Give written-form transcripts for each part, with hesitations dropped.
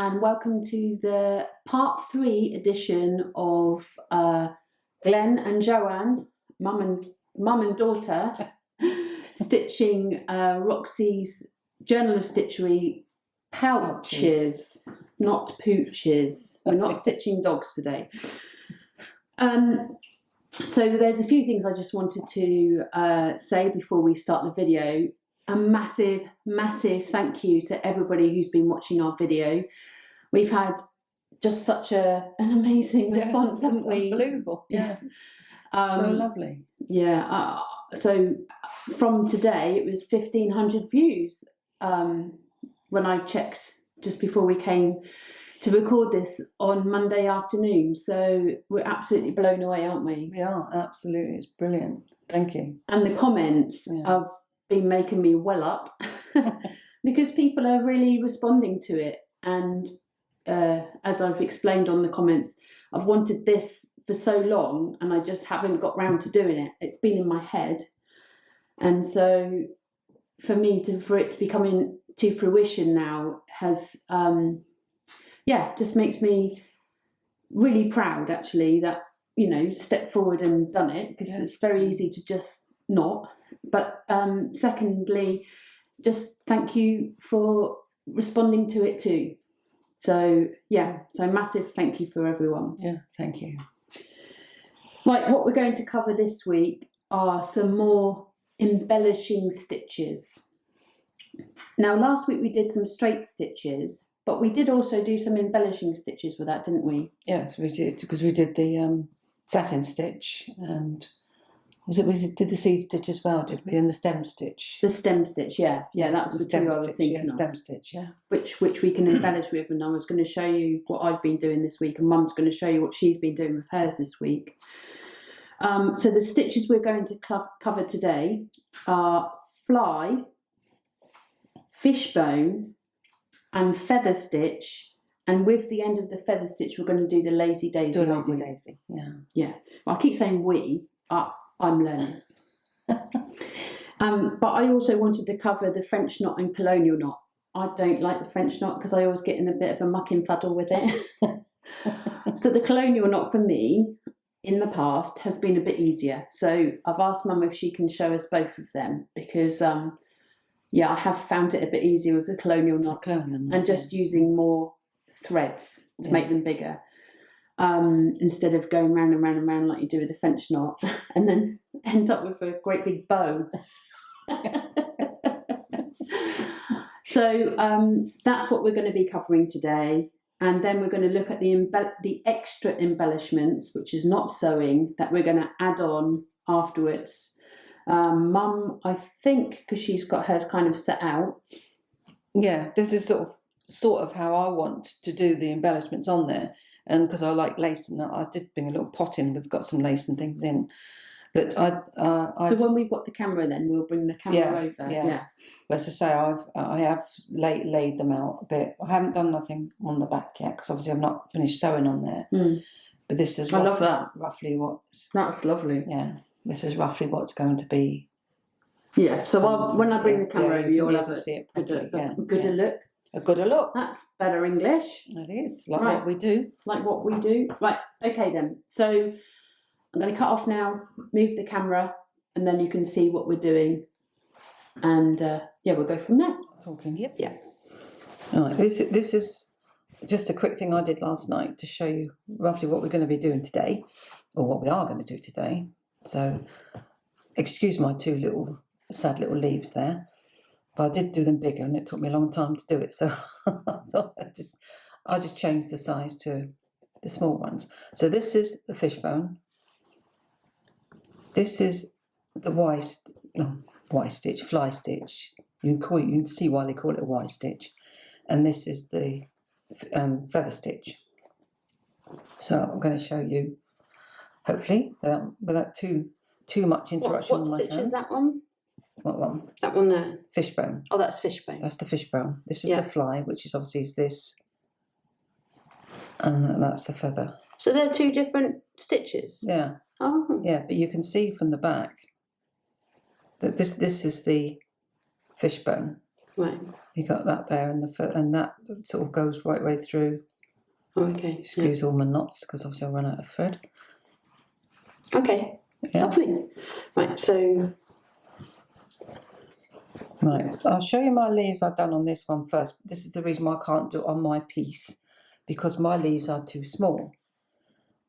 and welcome to the part 3 edition of Glenn and Joanne, mum and daughter, stitching Roxy's Journal of Stitchery pouches, not pooches. We're not stitching dogs today. So there's a few things I just wanted to say before we start the video. A massive thank you to everybody who's been watching our video. We've had just such an amazing response, haven't we? Unbelievable. Yeah. So lovely. Yeah. So from today, it was 1,500 views when I checked just before we came to record this on Monday afternoon. So we're absolutely blown away, aren't we? We are, absolutely. It's brilliant. Thank you. And the comments have been making me well up because people are really responding to it. And as I've explained on the comments, I've wanted this for so long and I just haven't got round to doing it. It's been in my head. And so for me, for it to be coming to fruition now has, just makes me really proud actually that, stepped forward and done it, because it's very easy to just not. But secondly, just thank you for responding to it too. So massive thank you for everyone. Yeah, thank you. Right, what we're going to cover this week are some more embellishing stitches. Now, last week we did some straight stitches, but we did also do some embellishing stitches with that, didn't we? Yes, we did, because we did the satin stitch, and we did the seed stitch as well, did we? And the stem stitch. The stem stitch, yeah, that was the stem two stitch, I was thinking of. stem stitch, yeah. Which we can embellish with, and I was going to show you what I've been doing this week, and Mum's going to show you what she's been doing with hers this week. So the stitches we're going to cover today are fly, fishbone, and feather stitch. And with the end of the feather stitch, we're going to do the lazy daisy. Do a lazy daisy, yeah. Well, I keep saying we. I'm learning. But I also wanted to cover the French knot and colonial knot. I don't like the French knot because I always get in a bit of a mucking fuddle with it. So the colonial knot for me in the past has been a bit easier. So I've asked Mum if she can show us both of them, because I have found it a bit easier with the colonial knot and just using more threads to make them bigger. Instead of going round and round and round like you do with the French knot and then end up with a great big bow. So that's what we're going to be covering today. And then we're going to look at the extra embellishments, which is not sewing, that we're going to add on afterwards. Mum, I think, because she's got hers kind of set out. Yeah, this is sort of how I want to do the embellishments on there. And because I like lace and that, I did bring a little pot in with got some lace and things in. But so when we've got the camera, then we'll bring the camera over. Yeah. But as I say, I have laid them out a bit. I haven't done nothing on the back yet because obviously I've not finished sewing on there. But this is I love that. Roughly what's. That's lovely. Yeah, this is roughly what's going to be. Yeah. So when I bring the camera over, you'll have see it properly. Good look. A good look. That's better English. It is, like what we do. Like what we do. Right, okay then. So I'm going to cut off now, move the camera, and then you can see what we're doing. And we'll go from there. Talking, yep. Yeah. All right, this is just a quick thing I did last night to show you roughly what we're going to be doing today, or what we are going to do today. So excuse my two sad little leaves there. But I did do them bigger, and it took me a long time to do it. So I thought I just changed the size to the small ones. So this is the fishbone. This is the fly stitch. You can see why they call it a Y stitch. And this is the feather stitch. So I'm going to show you, hopefully, without too much interruption. What stitch is that one? What one? That one there. Fishbone. Oh, that's fishbone. That's the fishbone. This is the fly, which is obviously this, and that's the feather. So they're two different stitches. Yeah. Oh. Yeah, but you can see from the back that this is the fishbone. Right. You got that there, and that sort of goes right way through. Okay. Excuse all my knots, because obviously I run out of thread. Okay. Yeah. Lovely. Right. So. Right. I'll show you my leaves I've done on this one first. This is the reason why I can't do it on my piece, because my leaves are too small.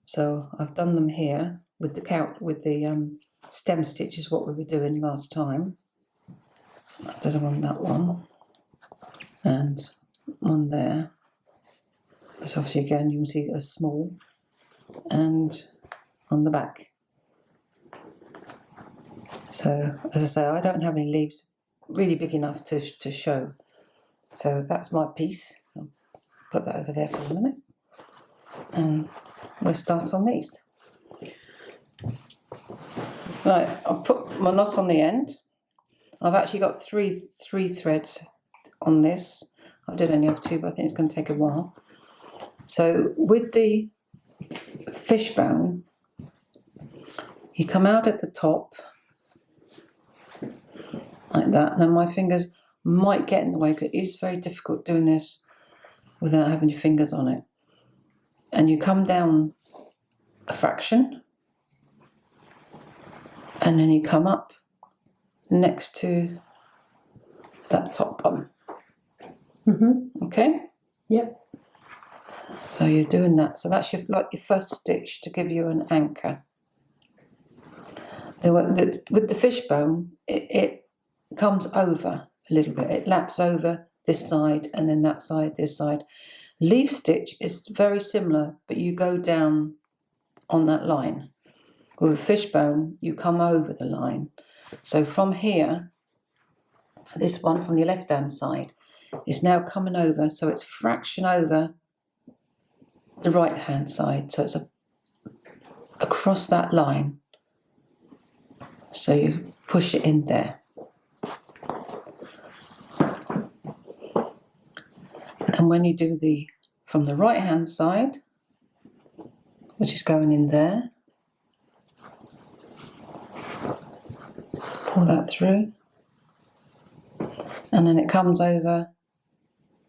So I've done them here with the stem stitch is what we were doing last time. I did them on that one and one there. So obviously again you can see a small, and on the back. So as I say, I don't have any leaves really big enough to show. So that's my piece. I'll put that over there for a minute, and we'll start on these. Right, I'll put my knot on the end. I've actually got three threads on this. I did only have 2, but I think it's going to take a while. So with the fishbone, you come out at the top like that. Now my fingers might get in the way, because it is very difficult doing this without having your fingers on it. And you come down a fraction, and then you come up next to that top bum. Okay? Yep. So you're doing that. So that's your first stitch to give you an anchor. With the fishbone, it comes over a little bit. It laps over this side, and then that side, this side. Leaf stitch is very similar, but you go down on that line. With a fishbone, you come over the line. So from here, this one from your left-hand side is now coming over, so it's fraction over the right-hand side. So it's across that line. So you push it in there. And when you do from the right-hand side, which is going in there, pull that through, and then it comes over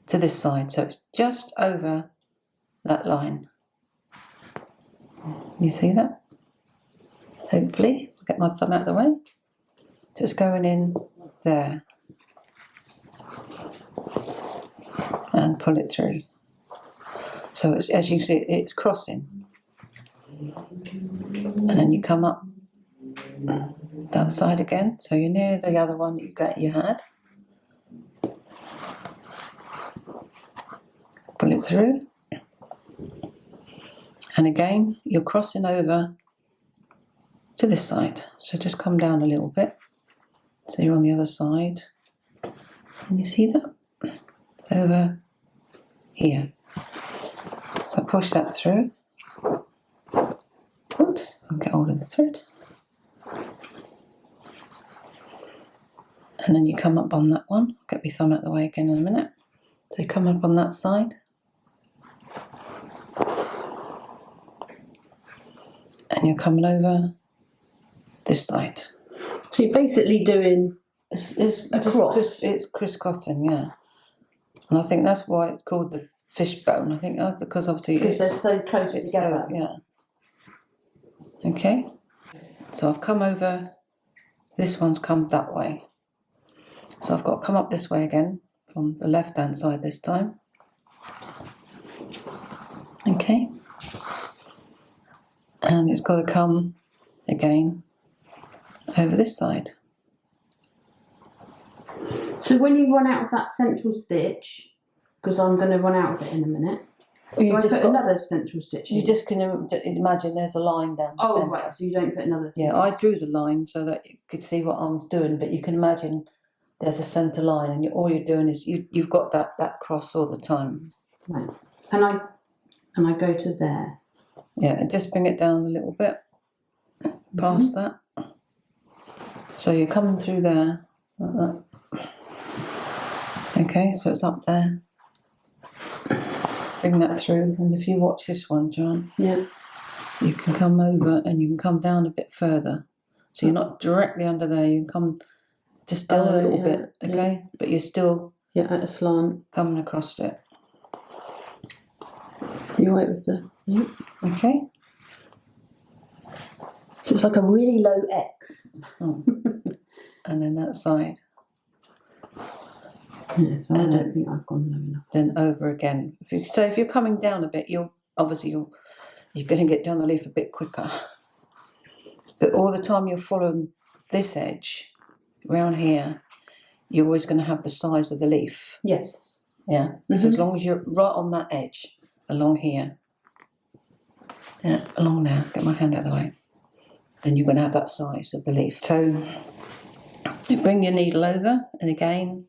to this side, so it's just over that line. You see that? Hopefully, I'll get my thumb out of the way. Just going in there and pull it through. So it's, as you can see, it's crossing, and then you come up that side again, so you're near the other one that you had. Pull it through, and again you're crossing over to this side, so just come down a little bit, so you're on the other side. Can you see that? It's over here, so push that through. Oops, I'll get hold of the thread. And then you come up on that one. I'll get my thumb out of the way again in a minute. So you come up on that side. And you're coming over this side. So you're basically doing a cross. It's crisscrossing, yeah. And I think that's why it's called the fishbone. I think because obviously because they're so close together. Yeah. Okay. So I've come over. This one's come that way. So I've got to come up this way again from the left-hand side this time. Okay. And it's got to come again over this side. So when you run out of that central stitch, because I'm going to run out of it in a minute, You do just I put another central stitch in? You just can imagine there's a line down the centre. Right, so you don't put another Yeah, I drew the line so that you could see what I was doing, but you can imagine there's a centre line, and all you're doing is you've got that cross all the time. Right, and I go to there. Yeah, and just bring it down a little bit past that. So you're coming through there like that. Okay, so it's up there. Bring that through, and if you watch this one, John, yeah, you can come over and you can come down a bit further. So you're not directly under there, you can come just down a little bit, okay? Yeah. But you're still Yeah, at a slant. coming across it. You right with the... Yeah. Okay. So it's like a really low X. Oh. And then that side. Yeah, so I don't think I've gone low enough. Then over again. If you're coming down a bit, you're going to get down the leaf a bit quicker. But all the time you're following this edge around here, you're always going to have the size of the leaf. Yes. Yeah. So as long as you're right on that edge, along here, yeah, along there. Get my hand out of the way. Then you're going to have that size of the leaf. So you bring your needle over, and again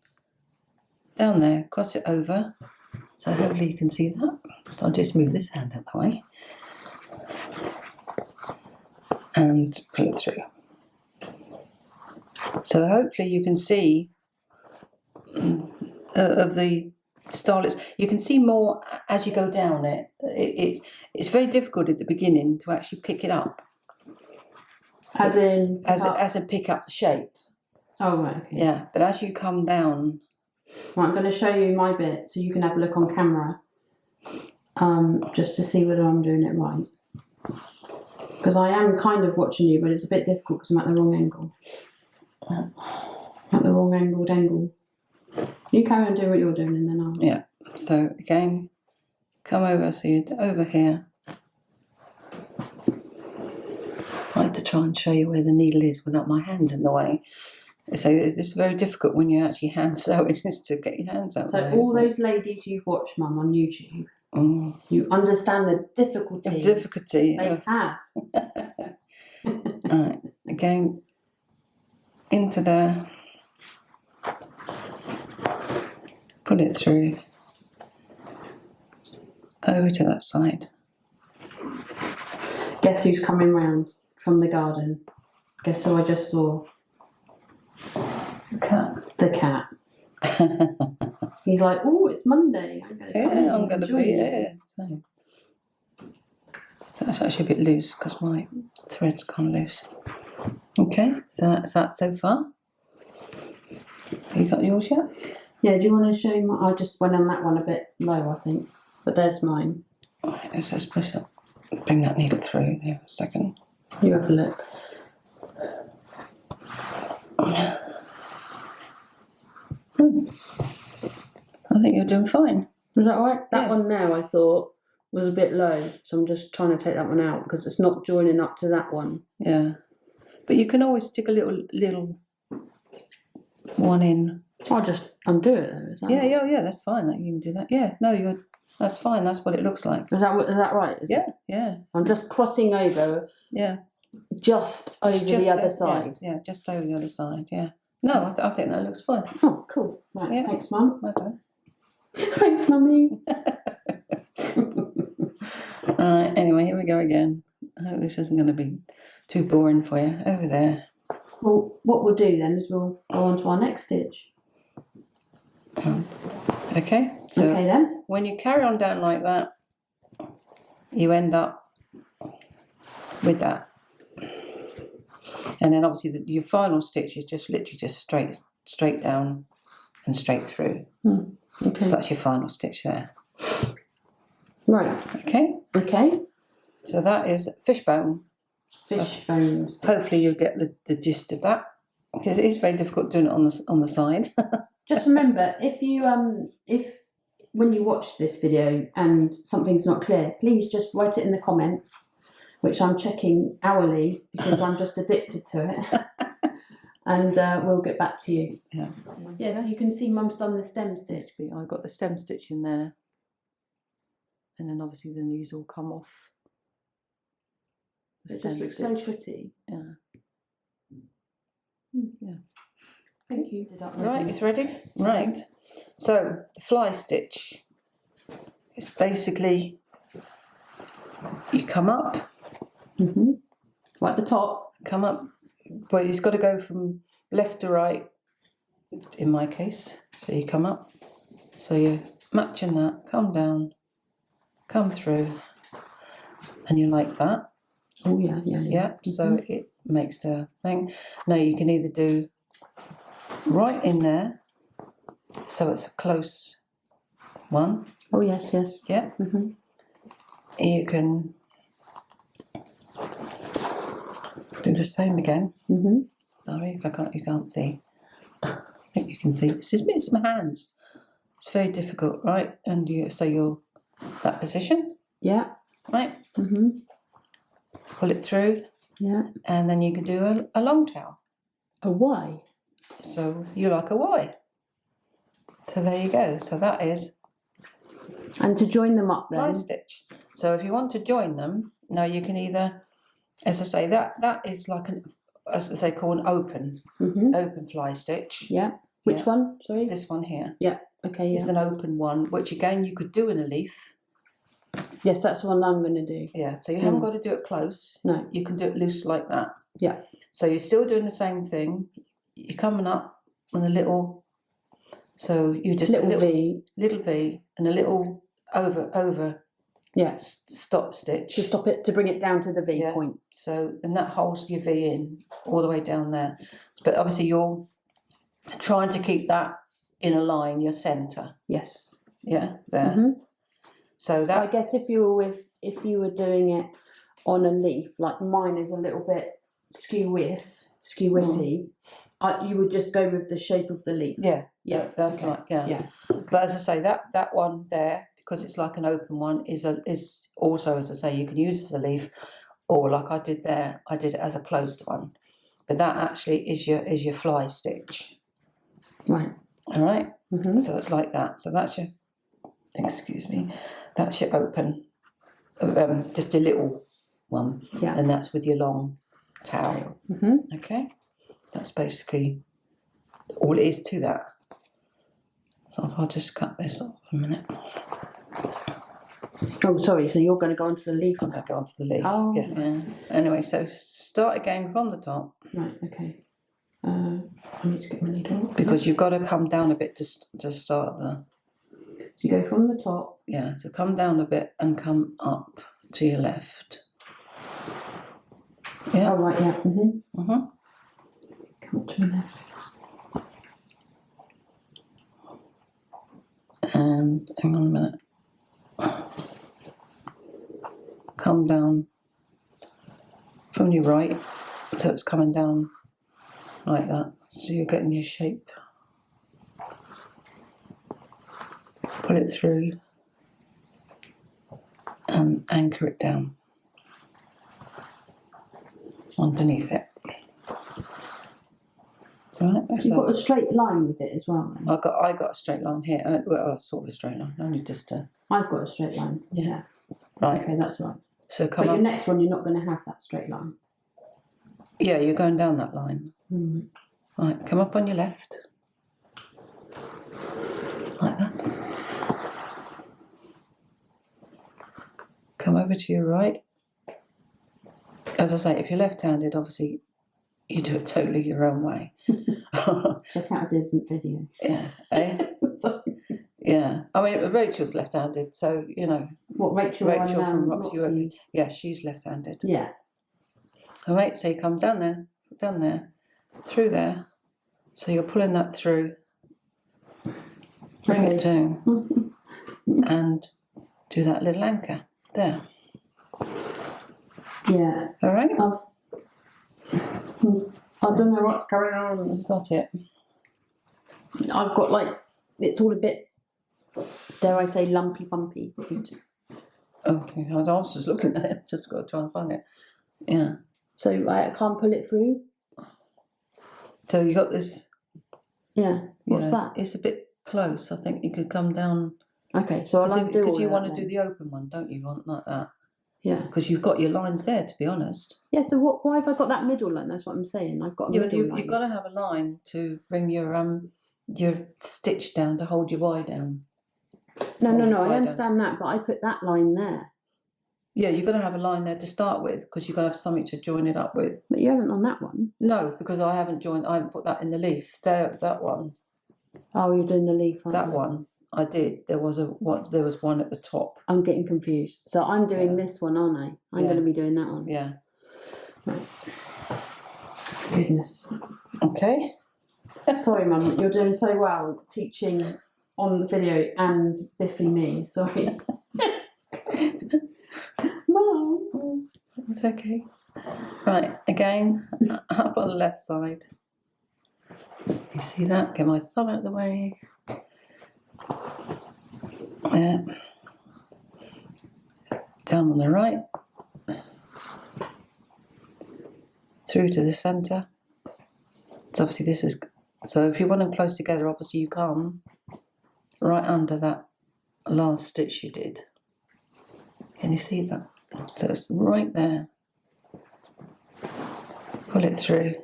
down there, cross it over. So hopefully you can see that. I'll just move this hand out of the way and pull it through. So hopefully you can see of the starlets. You can see more as you go down it. It's very difficult at the beginning to actually pick it up. As in pick up the shape. Oh right. Okay. Yeah, but as you come down. Right, I'm going to show you my bit so you can have a look on camera. Just to see whether I'm doing it right. Because I am kind of watching you, but it's a bit difficult because I'm at the wrong angle. At the wrong angled angle. You carry on doing what you're doing and then I'll... Yeah, so again, come over, so you're over here. I like to try and show you where the needle is without my hands in the way. So it's very difficult when you're actually hand sewing, is to get your hands out. So all those ladies you've watched, Mum, on YouTube, you understand the difficulty they've had. Alright, again, into there, pull it through, over to that side. Guess who's coming round from the garden? Guess who I just saw? The cat. He's like, oh, it's Monday. I'm going to be here. So that's actually a bit loose because my thread's gone loose. Okay, so that's that so far. Have you got yours yet? Yeah, do you want to show me? I just went on that one a bit low, I think. But there's mine. Alright, let's just push it. Bring that needle through there a second. You have a look. I think you're doing fine. Was that all right? That one now I thought was a bit low, so I'm just trying to take that one out because it's not joining up to that one. Yeah, but you can always stick a little one in. I'll just undo it though. Is that right? Yeah. That's fine. That you can do that. Yeah, no, that's fine. That's what it looks like. Is that right? Yeah. I'm just crossing over. Yeah. Just over the other side. Yeah, just over the other side. Yeah. No, I think that looks fine. Oh, cool. Right. Yeah. Thanks, Mum. Okay. Thanks, Mummy. Alright, anyway, here we go again. I hope this isn't going to be too boring for you. Over there. Well, what we'll do then is we'll go on to our next stitch. Okay, so okay, then. When you carry on down like that, you end up with that. And then obviously your final stitch is just literally just straight down and straight through. Okay. So that's your final stitch there. Right. Okay. Okay. So that is fishbone. Fishbone stitch. Hopefully you'll get the gist of that, because it is very difficult doing it on the side. Just remember, if when you watch this video and something's not clear, please just write it in the comments, which I'm checking hourly because I'm just addicted to it. And we'll get back to you. Yeah. Yeah, so you can see Mum's done the stem stitch. I got the stem stitch in there. And then obviously then these all come off. It just looks so pretty. Yeah. Yeah. Thank you. Right, it's ready. Right. So the fly stitch is basically you come up. Right at the top. Come up. Well, it's got to go from left to right, in my case. So you come up. So you're matching that, come down, come through, and you like that. Oh, yeah. Yeah, so it makes a thing. Now you can either do right in there, so it's a close one. Oh yes, yes. Yeah. You can do the same again. Sorry if you can't see. I think you can see. It's my hands. It's very difficult, right? And you're that position. Yeah. Right. Pull it through. Yeah. And then you can do a long tail. A Y. So you like a Y. So there you go. So that is. And to join them up then. Fly stitch. So if you want to join them, now you can either, as I say, that is like as they call an open fly stitch. Yeah. Which one? Sorry. This one here. Yeah. Okay. Yeah. It's an open one, which again you could do in a leaf. Yes, that's the one I'm going to do. Yeah. So you haven't got to do it close. No. You can do it loose like that. Yeah. So you're still doing the same thing. You're coming up on a little. So you just little V and a little over. Yes. Stop stitch. To stop it, to bring it down to the V point. So, and that holds your V in all the way down there. But obviously you're trying to keep that in a line, your centre. Yes. Yeah, there. So that. I guess if you were doing it on a leaf, like mine is a little bit skew-whiffy, you would just go with the shape of the leaf. Yeah. Yeah. That's okay. right. Yeah. Yeah. But as I say, that one there, because it's like an open one, is also, as I say, you can use as a leaf, or like I did there, I did it as a closed one. But that actually is your fly stitch. Right. All right. So it's like that. So that's your, excuse me, that's your open, just a little one. Yeah. And that's with your long tail. Okay. That's basically all it is to that. So if I'll just cut this off a minute. Oh, sorry. So you're going to go onto the leaf. I'm going to go onto the leaf. Oh. Yeah. Anyway, so start again from the top. Right. Okay. I need to get my needle. Because you've got to come down a bit to start the. So you go from the top. Yeah. So come down a bit and come up to your left. Yeah. Oh right. Yeah. Come up to my left. And hang on a minute. Come down from your right, so it's coming down like that. So you're getting your shape. Pull it through and anchor it down underneath it. Right, You've got a straight line with it as well. Then. I got a straight line here. Well, sort of a straight line. Only just a. I've got a straight line. Yeah. Right. Okay, that's right. So come but up. Your next one, you're not going to have that straight line. Yeah, you're going down that line. Right, come up on your left. Like that. Come over to your right. As I say, if you're left-handed, obviously you do it totally your own way. Check out a different video. Yeah. Eh? Sorry. Yeah. I mean, Rachel's left-handed, so, you know. What, Rachel from Roxy? Roxy? Yeah, she's left-handed. Yeah. All right, so you come down there, through there. So you're pulling that through. Bring it down. And do that little anchor there. Yeah. All right? I don't know what's going on. Got it. I've got like, it's all a bit, dare I say, lumpy bumpy. Okay, I was just looking at it, just got to try and find it. Yeah. So I can't pull it through? So you got this. Yeah. What's that? It's a bit close. I think you could come down. Okay, so I'll undo all because you want that to do the open one, don't you? Want like that? Yeah. Because you've got your lines there, to be honest. Yeah. So why have I got that middle line? That's what I'm saying. I've got a middle line. You've got to have a line to bring your stitch down to hold your Y down. No. I understand that, but I put that line there. Yeah, you've got to have a line there to start with because you've got to have something to join it up with. But you haven't on that one. No, because I haven't put that in the leaf. That one. Oh, you're doing the leaf. That one I did. There was one at the top. I'm getting confused. So I'm doing this one, aren't I? I'm going to be doing that one. Yeah. Right. Goodness. Okay. Sorry, Mum, you're doing so well teaching on the video and biffing me. Sorry. Mum. It's okay. Right, again, up on the left side. You see that? Get my thumb out of the way. Yeah. Down on the right. Through to the centre. So obviously this is, so if you want them close together, obviously you come right under that last stitch you did. Can you see that? So it's right there. Pull it through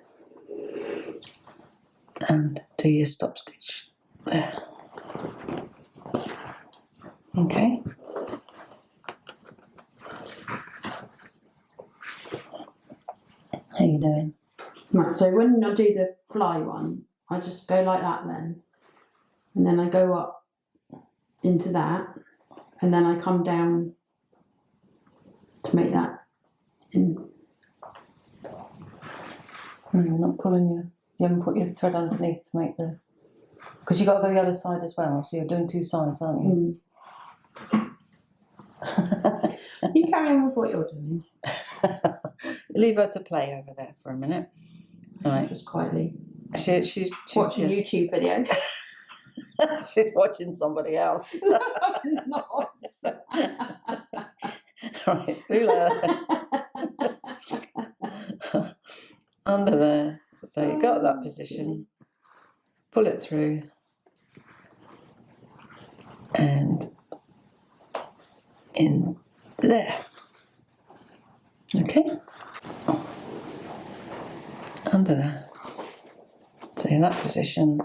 and do your stop stitch there. Okay. How you doing? Right, so when I do the fly one, I just go like that then. And then I go up into that. And then I come down to make that in. No, you're not pulling you haven't put your thread underneath to make the, because you've got to go the other side as well, so you're doing two sides, aren't you? You carry on with what you're doing. Leave her to play over there for a minute. Right. Just quietly. She's watching a YouTube video. She's watching somebody else. No, I'm not. Right, through there. Under there. So you got that position. Pull it through. And in there. Okay. Under there. So in that position,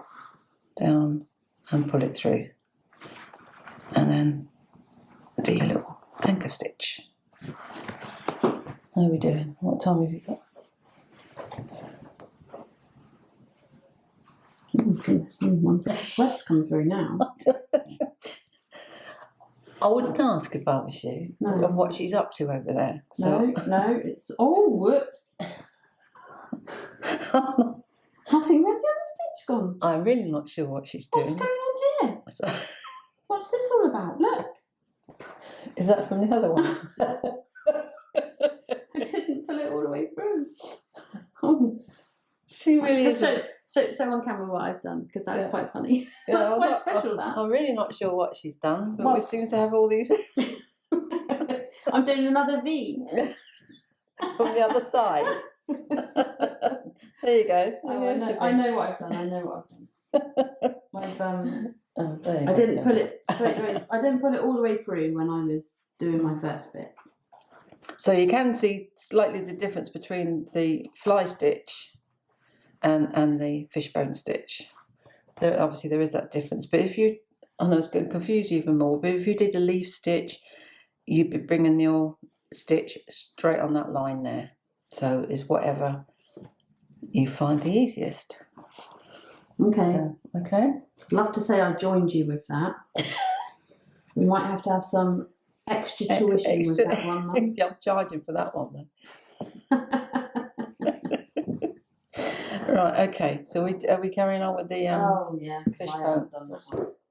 down and pull it through. And then do your little anchor stitch. How are we doing? What time have you got? Oh goodness, one web's coming through now. I wouldn't ask if I was you of what she's up to over there. So. No, it's whoops. I think where's the other stitch gone? I'm really not sure what she's doing. What's going on here? So, what's this all about? Look. Is that from the other one? I didn't pull it all the way through. Oh. She really is. Show on camera what I've done, because that's quite funny. Yeah, That's quite special, that. I'm really not sure what she's done, but we seem to have all these. I'm doing another V. From the other side. There you go. I know what I've done. I didn't pull it straight away. I didn't pull it all the way through when I was doing my first bit. So you can see slightly the difference between the fly stitch and the fishbone stitch. Obviously there is that difference, but if you, I know it's going to confuse you even more, but if you did a leaf stitch, you'd be bringing your stitch straight on that line there. So it's whatever you find the easiest. Okay. So, okay. I'd love to say I joined you with that. We might have to have some extra tuition with that one, Mum. Yeah, I'm charging for that one then. Right, okay. So are we carrying on with the fishbone?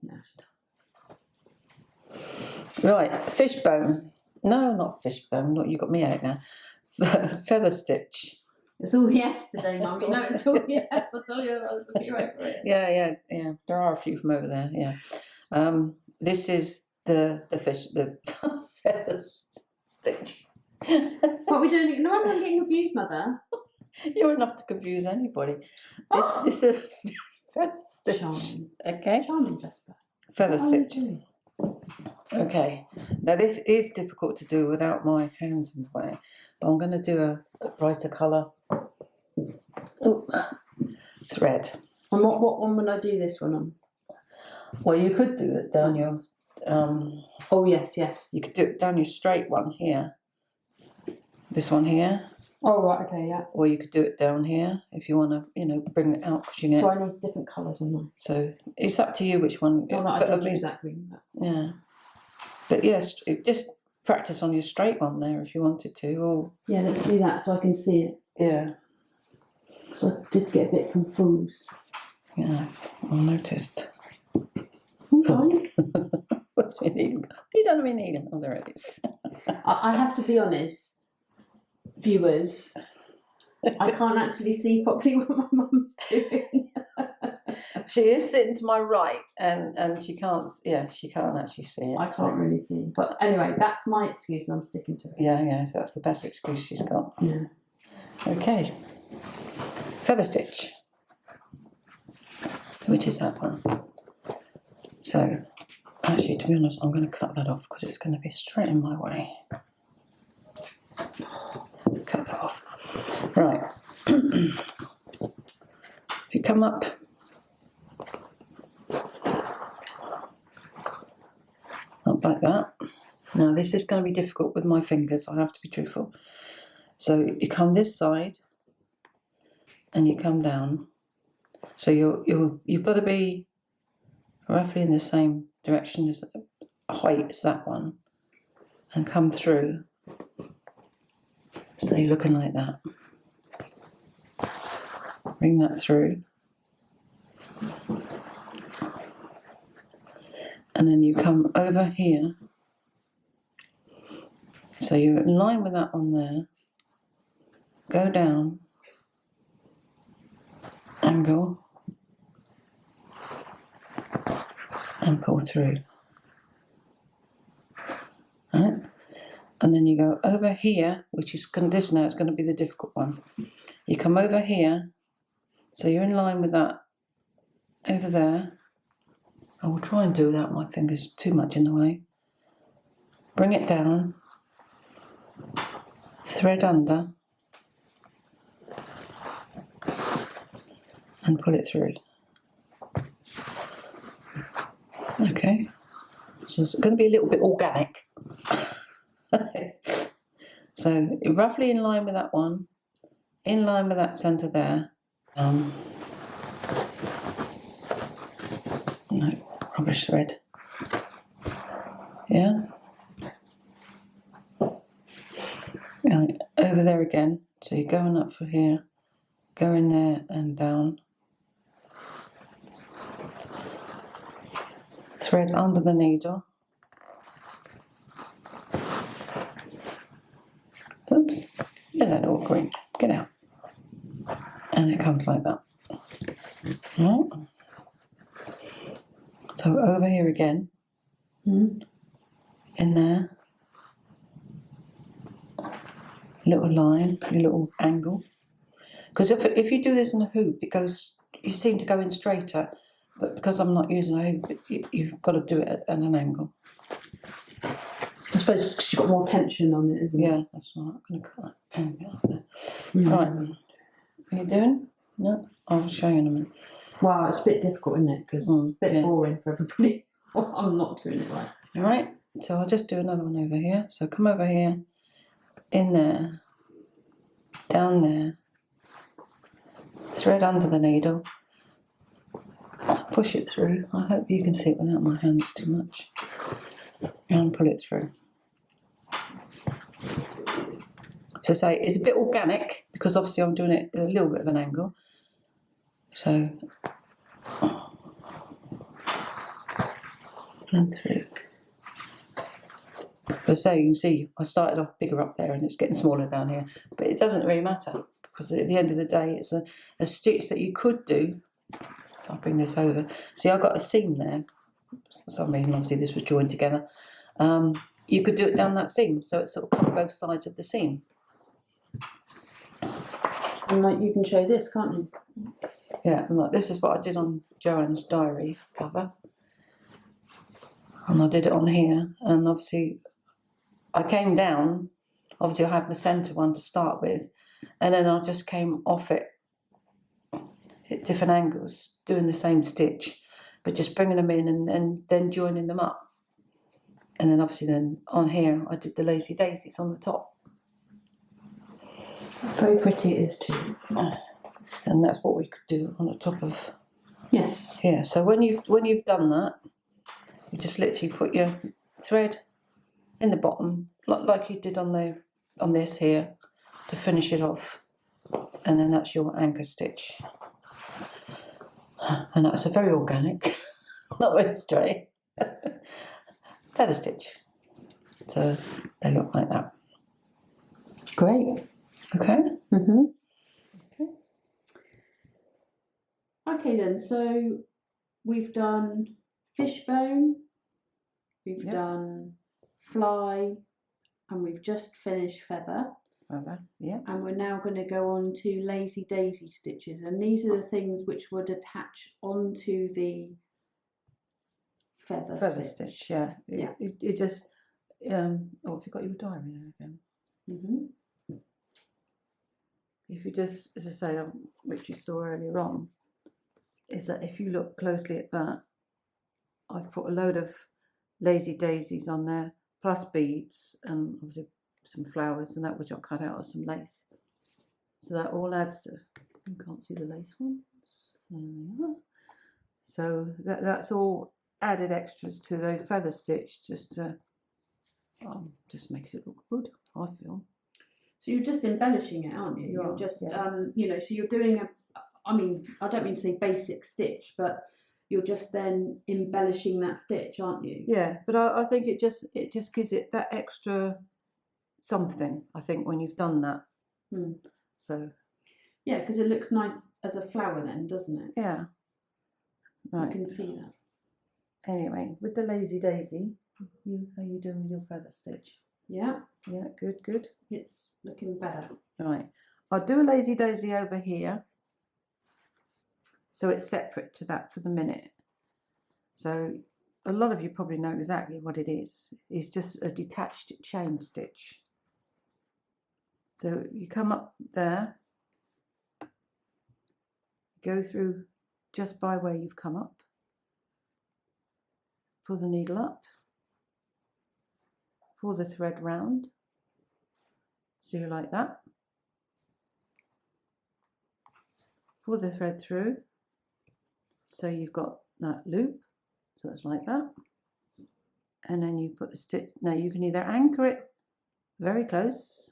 Yes. Right, fishbone. No, not fishbone. Look, you got me out now. Feather stitch. It's all the F's today, Mum. You know it's all the F's. I'll tell you, I was a few over it. Yeah. There are a few from over there. Yeah. This is the feather stitch. What are we doing? No, I'm getting confused, Mother. You're enough to confuse anybody. This is a feather stitch. Charming. Okay. Charming, Jasper. Feather stitch. Okay. Now this is difficult to do without my hands in the way, but I'm going to do a brighter colour thread. And what one would I do this one on? Well, you could do it down your. Oh yes. You could do it down your straight one here. This one here. Oh right, okay, yeah. Or you could do it down here if you want to, bring it out. So I need different colours, don't I? So it's up to you which one. Not that I did use that green. But... Yeah. But yes, just practice on your straight one there if you wanted to. Or yeah, let's do that so I can see it. Yeah. So I did get a bit confused. Yeah, I noticed. Right. What's my needle? You don't have my needle. Oh, there it is. I have to be honest, viewers, I can't actually see properly what my mum's doing. She is sitting to my right, and she can't. Yeah, she can't actually see it. I can't really see. But anyway, that's my excuse and I'm sticking to it. Yeah, so that's the best excuse she's got. Yeah. Okay. Feather stitch, which is that one. So, actually, to be honest, I'm going to cut that off because it's going to be straight in my way. Cut that off. Right. If you come up, up like that. Now, this is going to be difficult with my fingers. I have to be truthful. So you come this side, and you come down. So you've got to be roughly in the same direction as height as that one, and come through. So you're looking like that. Bring that through, and then you come over here. So you're in line with that one there. Go down, angle, and pull through. Right? And then you go over here, which is this now is going to be the difficult one. You come over here, so you're in line with that over there. I will try and do that. My finger's too much in the way. Bring it down, thread under, and pull it through. Okay, so it's going to be a little bit organic. So roughly in line with that one, in line with that centre there. No, rubbish thread. Yeah. Right, over there again. So you're going up for here, going there and down. Thread under the needle. Oops, there's that little green. Get out. And it comes like that. Right. So over here again. In there. Little line, a little angle. Because if you do this in a hoop, you seem to go in straighter. But because I'm not using a hoop, you've got to do it at an angle. I suppose it's because you've got more tension on it, isn't it? Yeah, that's right. I'm going to cut that bit off there. Right. Are you doing? No? I'll show you in a minute. Wow, it's a bit difficult, isn't it? Because it's a bit boring for everybody. I'm not doing it right. All right. So I'll just do another one over here. So come over here, in there, down there, thread under the needle, push it through. I hope you can see it without my hands too much. And pull it through. So say it's a bit organic because obviously I'm doing it at a little bit of an angle. So and through. But so you can see I started off bigger up there and it's getting smaller down here. But it doesn't really matter because at the end of the day it's a stitch that you could do. I'll bring this over. See, I've got a seam there. For some reason, obviously, this was joined together. You could do it down that seam, so it's sort of covered both sides of the seam. And like you can show this, can't you? Yeah, and like, this is what I did on Joanne's diary cover. And I did it on here, and obviously, I came down. Obviously, I had my centre one to start with, and then I just came off it at different angles, doing the same stitch, but just bringing them in and then joining them up. And then obviously then on here, I did the lazy daisies on the top. Very pretty it is too. And that's what we could do on the top of yes here. So when you've done that, you just literally put your thread in the bottom, like you did on this here, to finish it off. And then that's your anchor stitch. And that's a very organic, not very straight, feather stitch. So they look like that. Great. Okay. Mm-hmm. Okay. Okay then, so we've done fishbone, we've done fly, and we've just finished feather. Feather, yeah. And we're now going to go on to lazy daisy stitches, and these are the things which would attach onto the feather stitch. Yeah. You just oh, have you got your diary there again? Mm-hmm. If you just, as I say, which you saw earlier on, is that if you look closely at that, I've put a load of lazy daisies on there, plus beads, and obviously some flowers, and that which I cut out of some lace. So that all adds. You can't see the lace ones. There we are. So that's all added extras to the feather stitch, just makes it look good, I feel. So you're just embellishing it, aren't you? You're just, you know, so you're doing I mean, I don't mean to say basic stitch, but you're just then embellishing that stitch, aren't you? Yeah, but I think it just gives it that extra something, I think, when you've done that. So. Yeah, because it looks nice as a flower then, doesn't it? Yeah. Right. You can see that. Anyway, with the lazy daisy, how you doing with your feather stitch? Yeah. Yeah, good. It's looking better. Right. I'll do a lazy daisy over here, so it's separate to that for the minute. So a lot of you probably know exactly what it is. It's just a detached chain stitch. So you come up there, go through just by where you've come up, pull the needle up, pull the thread round, so you like that, pull the thread through, so you've got that loop, so it's like that, and then you put the stitch. Now you can either anchor it very close,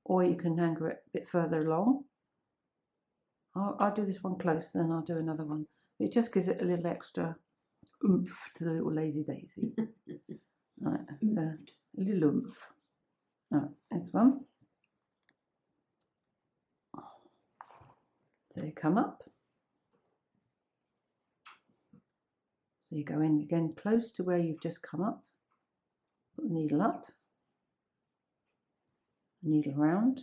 or you can anchor it a bit further along. I'll do this one close, then I'll do another one. It just gives it a little extra oomph to the little lazy daisy. Right, so a little oomph. Right, this one. So you come up. So you go in again close to where you've just come up. Put the needle up. Needle round.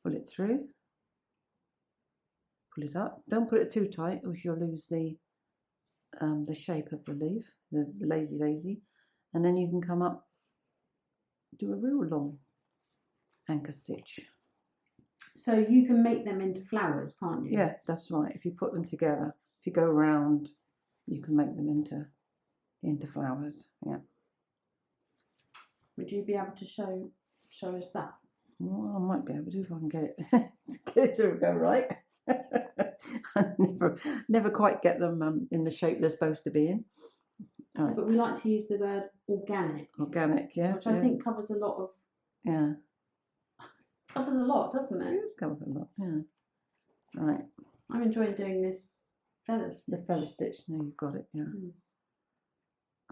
Pull it through. Pull it up. Don't put it too tight, or you'll lose the shape of the leaf, the lazy daisy. And then you can come up, do a real long anchor stitch. So you can make them into flowers, can't you? Yeah, that's right. If you put them together, if you go around, you can make them into flowers. Yeah. Would you be able to show us that? Well, I might be able to if I can get it to go right. I never quite get them in the shape they're supposed to be in. Right. But we like to use the word organic. Organic, yes. Which I think covers a lot of. Yeah. Covers a lot, doesn't it? It does cover a lot. Yeah. Right. I'm enjoying doing this feather stitch. The feather stitch. No, you've got it. Yeah.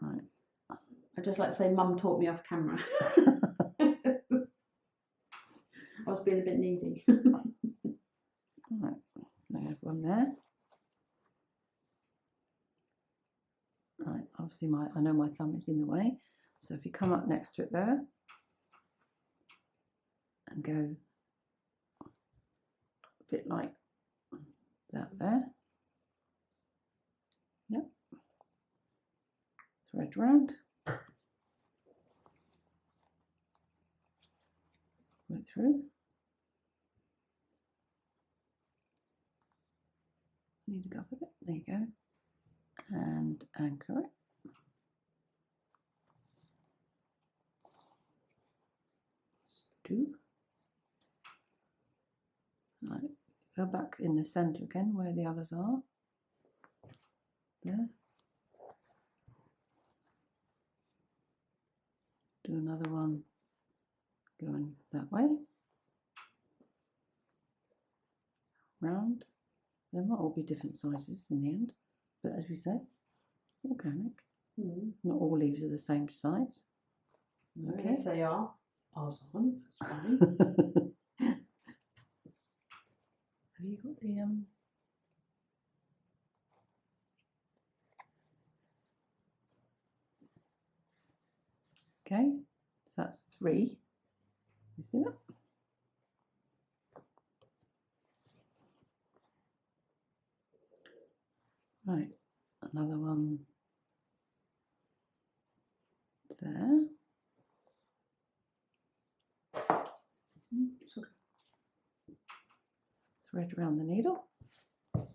Right. I just like to say, Mum taught me off camera. I was being a bit needy. Right. I have one there. Right. Obviously, I know my thumb is in the way. So if you come up next to it there and go a bit like that there. Yep. Thread round. Right through. Need to go up a bit. There you go. And anchor it. Two. Right. Go back in the centre again where the others are. There. Do another one going that way. round. They might all be different sizes in the end, but as we say, organic. Not all leaves are the same size. Okay. If they are, ours aren't. That's fine. Have you got the Okay, so that's 3. You see that? Right, another one there. Sorry. Thread around the needle. Pull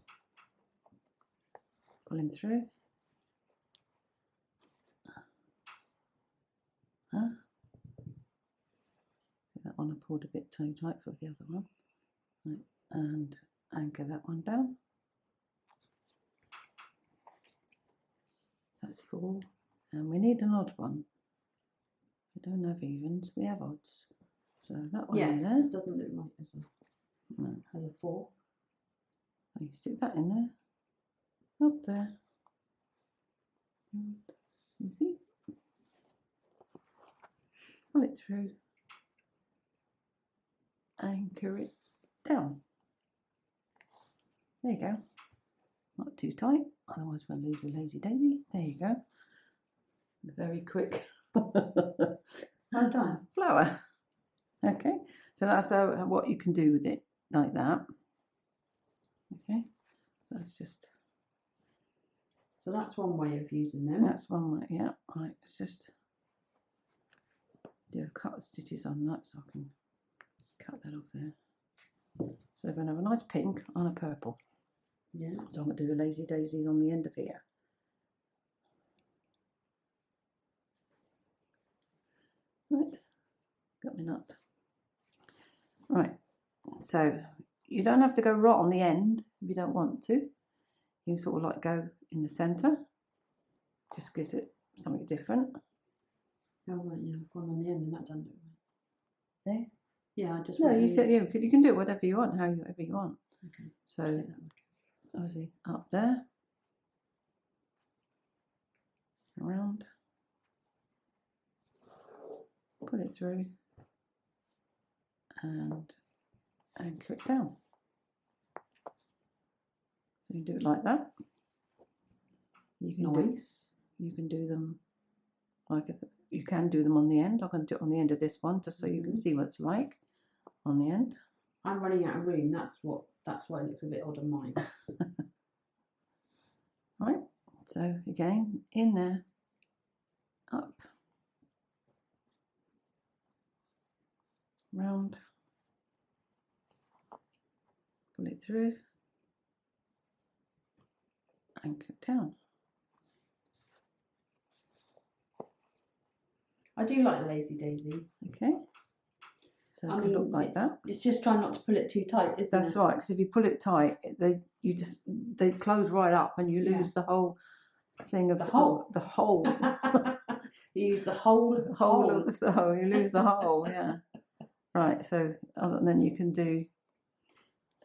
him through. See that one I pulled a bit too tight for the other one. Right, and anchor that one down. That's 4. And we need an odd one. We don't have evens, we have odds. So that one in there. It doesn't look right as a 4. So you stick that in there, up there. And you see? Pull it through. Anchor it down. There you go. Not too tight, otherwise we'll lose the lazy daisy. There you go. Very quick. Well done. Flower. Okay, so that's what you can do with it, like that. Okay, so it's just. So that's one way of using them. That's one way, yeah. Right, let's just do a couple of stitches on that so I can cut that off there. So we're going to have a nice pink on a purple. Yeah. So I'm going to do a lazy daisy on the end of here. Right, got my knot. Right, so you don't have to go right on the end if you don't want to. You sort of like go in the centre. Just gives it something different. Oh, right, yeah, I've gone on the end and that doesn't look right. There? Yeah, I just No, went you can do whatever you want, however you want. Okay. So, obviously, up there, around, put it through, and anchor it down. So you do it like that. You can do them like you can do them on the end. I'm going to do it on the end of this one just so you can see what it's like on the end. I'm running out of room. That's why it looks a bit odd on mine. Right. So again, in there, up, round, pull it through, anchor it down. I do like the lazy daisy. Okay. So it could look like that. It's just trying not to pull it too tight, isn't it? That's right, because if you pull it tight, they close right up, and you lose the whole thing of the hole. The whole. You use the whole of the hole. You lose the hole. Yeah. Right. So then you can do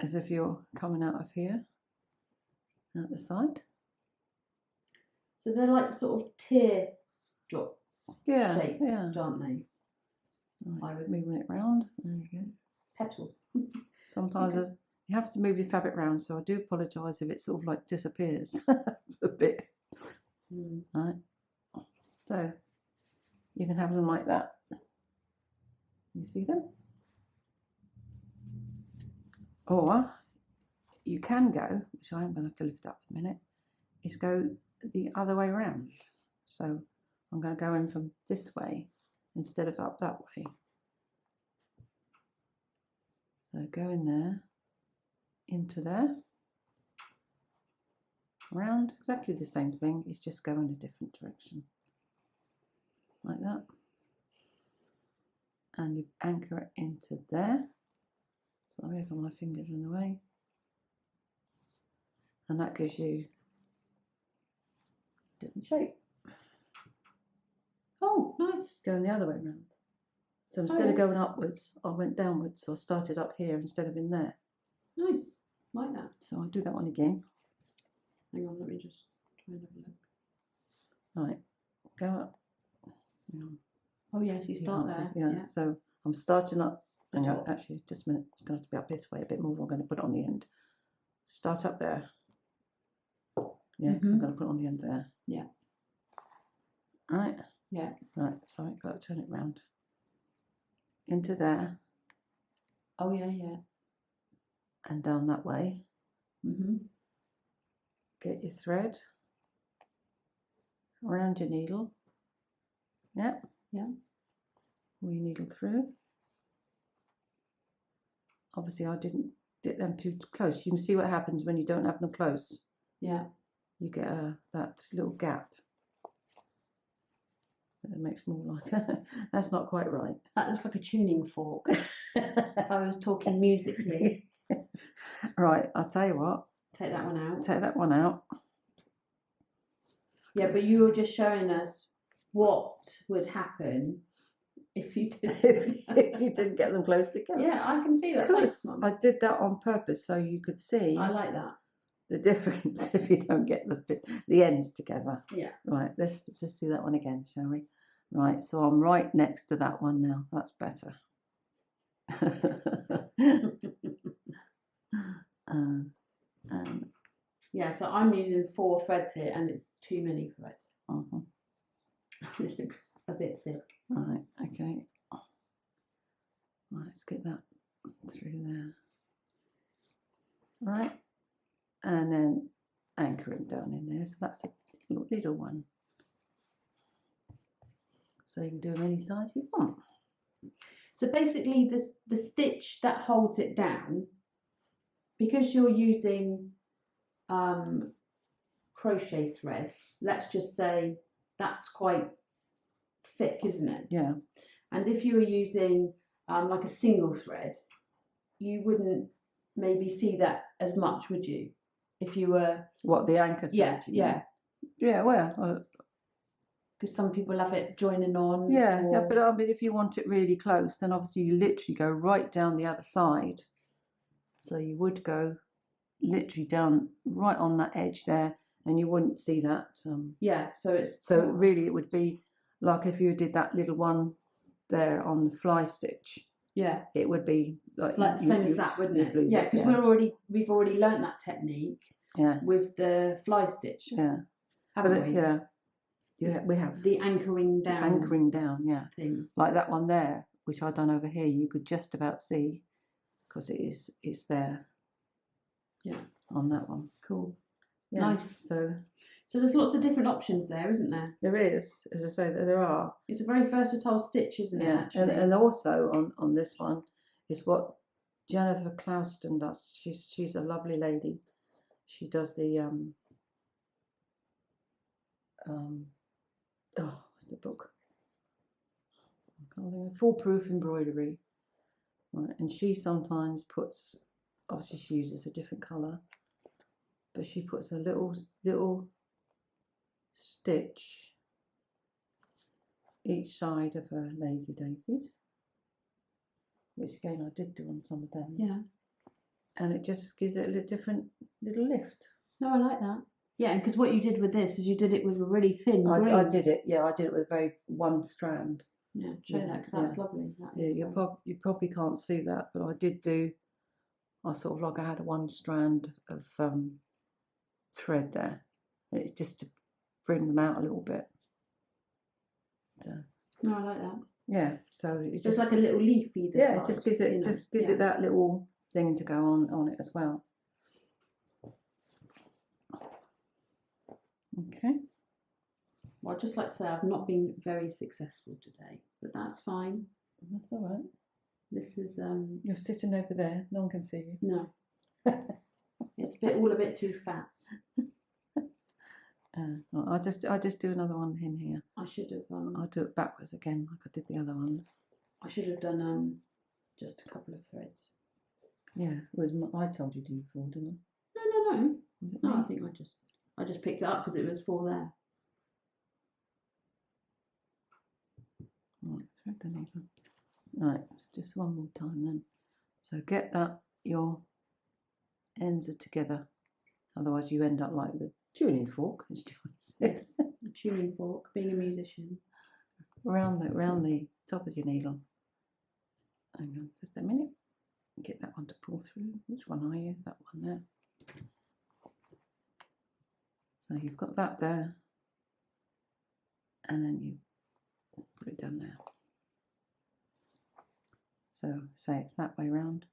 as if you're coming out of here, at the side. So they're like sort of tear drop shape, yeah, aren't they? Right, moving it round. There you go. Petal. Sometimes you have to move your fabric round, so I do apologise if it sort of like disappears a bit. Right. So you can have them like that. You see them? Or you can go, which I am going to have to lift up for a minute, is go the other way around. So I'm going to go in from this way instead of up that way. So go in there, into there, around, exactly the same thing, it's just go in a different direction. Like that. And you anchor it into there. Sorry if my fingers are in the way. And that gives you a different shape. Oh, nice. Going the other way around. So instead of going upwards, I went downwards. So I started up here instead of in there. Nice. like that. So I'll do that one again. Hang on, let me just try and have a look. Right, go up. Oh yes, you start there. Yeah. So I'm starting up. Hang on, actually, just a minute. It's going to have to be up this way a bit more. I'm going to put it on the end. Start up there. Yeah, 'cause I'm going to put it on the end there. Yeah. Right. Yeah. Right. Sorry, got to turn it round. Into there. Oh yeah, yeah. And down that way. Get your thread around your needle. Yeah. Yeah. Pull your needle through. Obviously, I didn't get them too close. You can see what happens when you don't have them close. Yeah. You get that little gap. It makes more like that's not quite right. That looks like a tuning fork. If I was talking musically. Right, I'll tell you what. Take that one out. Take that one out. Yeah, but you were just showing us what would happen if you did. If you didn't get them close together. Yeah, I can see that. Thanks, Mum. I did that on purpose so you could see. I like that. The difference if you don't get the ends together. Yeah. Right, let's just do that one again, shall we? Right, so I'm right next to that one now. That's better. Yeah, so I'm using 4 threads here and it's too many threads. It looks a bit thick. Right, okay. Right, let's get that through there. Right, and then anchor it down in there. So that's a little one. So you can do them any size you want. So basically the stitch that holds it down, because you're using crochet thread, let's just say that's quite thick, isn't it? Yeah. And if you were using like a single thread, you wouldn't maybe see that as much, would you? If you were... What, the anchor thread? Yeah. Yeah, well... Because some people have it joining on. Yeah, but I mean, if you want it really close, then obviously you literally go right down the other side. So you would go literally down right on that edge there, and you wouldn't see that. Yeah, so it's... So really it would be like if you did that little one there on the fly stitch. Yeah. It would be like the same as that, wouldn't it? Yeah, because we've already learnt that technique. Yeah. With the fly stitch. Yeah. Haven't we? Yeah. Yeah, we have. The anchoring down. Anchoring down, yeah. Thing. Like that one there, which I done over here, you could just about see because it's there. Yeah. On that one. Cool. Yeah. Nice. So there's lots of different options there, isn't there? There is, as I say, there are. It's a very versatile stitch, isn't it? Actually? And also on this one is what Jennifer Clouston does. She's a lovely lady. She does the what's the book? Foolproof embroidery. Right, and she sometimes puts, obviously she uses a different colour, but she puts a little stitch each side of her lazy daisies, which again I did do on some of them. Yeah. And it just gives it a different little lift. No, I like that. Yeah, and because what you did with this is you did it with a really thin green. I did it. Yeah, I did it with one strand. Yeah, show that because that's lovely. You probably can't see that, but I did do. I sort of like I had one strand of thread there, just to bring them out a little bit. So, no, I like that. Yeah, so it's just like a little leaf either side. It just gives it it that little thing to go on it as well. Okay. Well, I'd just like to say I've not been very successful today, but that's fine. That's all right. This is You're sitting over there. No one can see you. No. It's all a bit too fat. I'll just do another one in here. I should have I'll do it backwards again, like I did the other ones. I should have done just a couple of threads. Yeah, it was I told you to do before, didn't I? No. No, I think I just picked it up because it was 4 there. Right, thread the needle. Right, just one more time then. So get that your ends are together. Otherwise you end up like the tuning fork, as Joy says. Yes, a tuning fork, being a musician. round the top of your needle. Hang on just a minute. Get that one to pull through. Which one are you? That one there. So you've got that there, and then you put it down there. So say it's that way round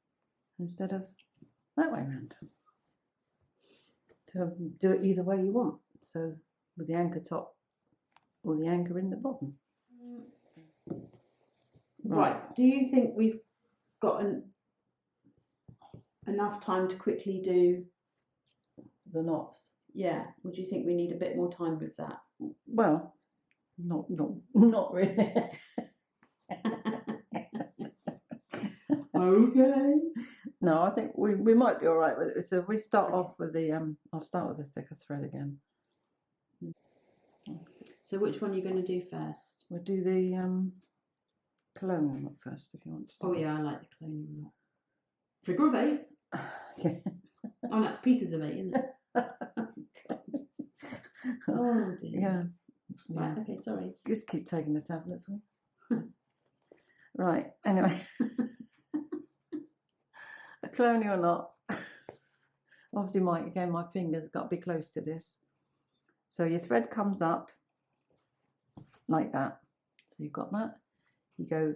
instead of that way round. So do it either way you want. So with the anchor top or the anchor in the bottom. Right. Do you think we've got enough time to quickly do The knots. Yeah. Or do you think we need a bit more time with that? Well, not really. Okay. No, I think we might be all right with it. So if we start off with the I'll start with the thicker thread again. So which one are you going to do first? We'll do the colonial knot first if you want to. Oh yeah, I like the colonial knot. Figure of 8. Yeah. Oh, that's pieces of 8, isn't it? Oh dear. Yeah. Right. Okay. Sorry. Just keep taking the tablets. Right. Anyway, a colonial knot. Obviously, my finger's got to be close to this. So your thread comes up like that. So you've got that. You go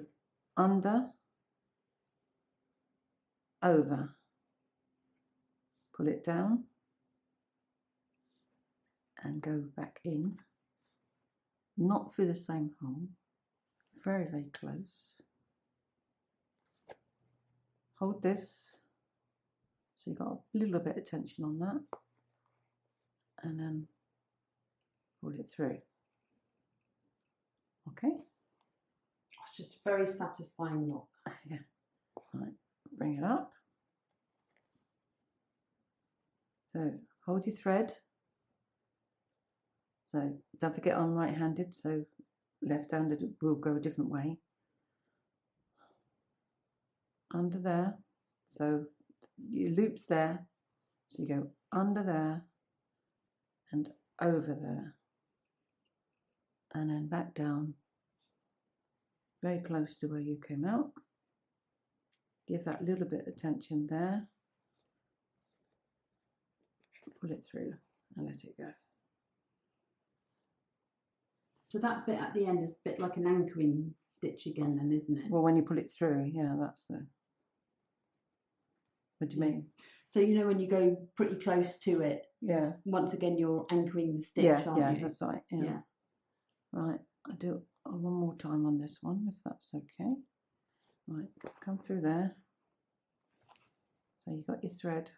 under, over, pull it down, and go back in. Not through the same hole. Very, very close. Hold this. So you've got a little bit of tension on that. And then pull it through. Okay? It's just very satisfying knot. Yeah. Right. Bring it up. So hold your thread. So don't forget I'm right-handed, so left-handed will go a different way. Under there. So your loop's there. So you go under there and over there. And then back down. Very close to where you came out. Give that little bit of tension there. Pull it through and let it go. So that bit at the end is a bit like an anchoring stitch again then, isn't it? Well, when you pull it through, yeah, that's the... What do you mean? So you know when you go pretty close to it, Yeah. once again you're anchoring the stitch, Yeah, aren't you? that's right. Yeah. Yeah. Right, I'll do it one more time on this one, if that's okay. Right, come through there. So you've got your thread,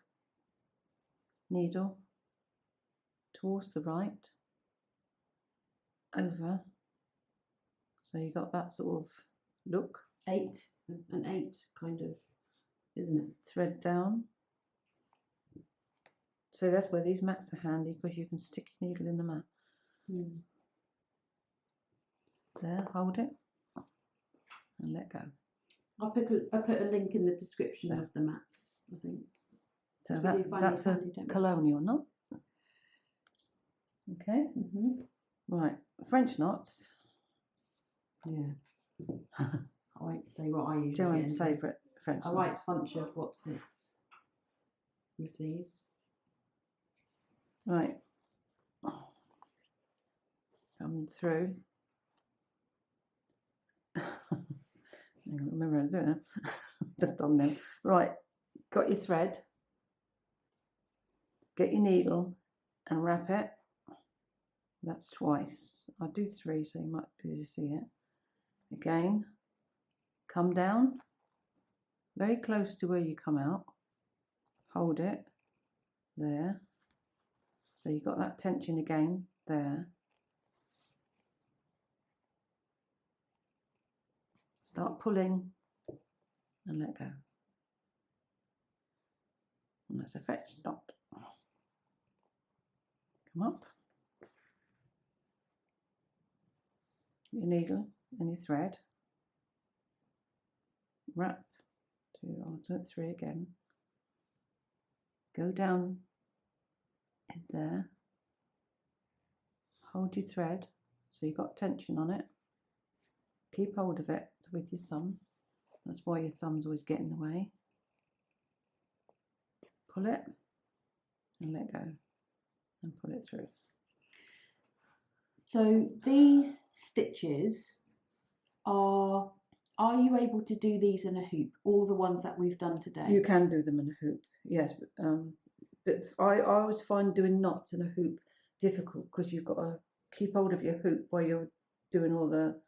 needle, towards the right, over. So you got that sort of look. 8 and 8 kind of, isn't it? Thread down. So that's where these mats are handy, because you can stick your needle in the mat. Mm. There, hold it and let go. I'll put a link in the description of the mats, I think. So We do find that's these a handy, don't we? colonial knot. Okay, right, French knots. Yeah. I won't say what I usually Joanne's do. favourite French I knots. like bunch of what's it with these. Right, coming through. Hang on, remember how to do it now. Just on them. Right, got your thread. Get your needle and wrap it. That's twice. I'll do 3 so you might be able to see it. Again, come down, very close to where you come out. Hold it there. So you've got that tension again there. Start pulling and let go. And that's a French knot. Come up. Your needle and your thread. Wrap 2, I'll do 3 again. go down in there, hold your thread so you've got tension on it, keep hold of it with your thumb, that's why your thumbs always get in the way, pull it and let go and pull it through. So these stitches are you able to do these in a hoop, all the ones that we've done today? You can do them in a hoop, yes, but I always find doing knots in a hoop difficult because you've got to keep hold of your hoop while you're doing all the,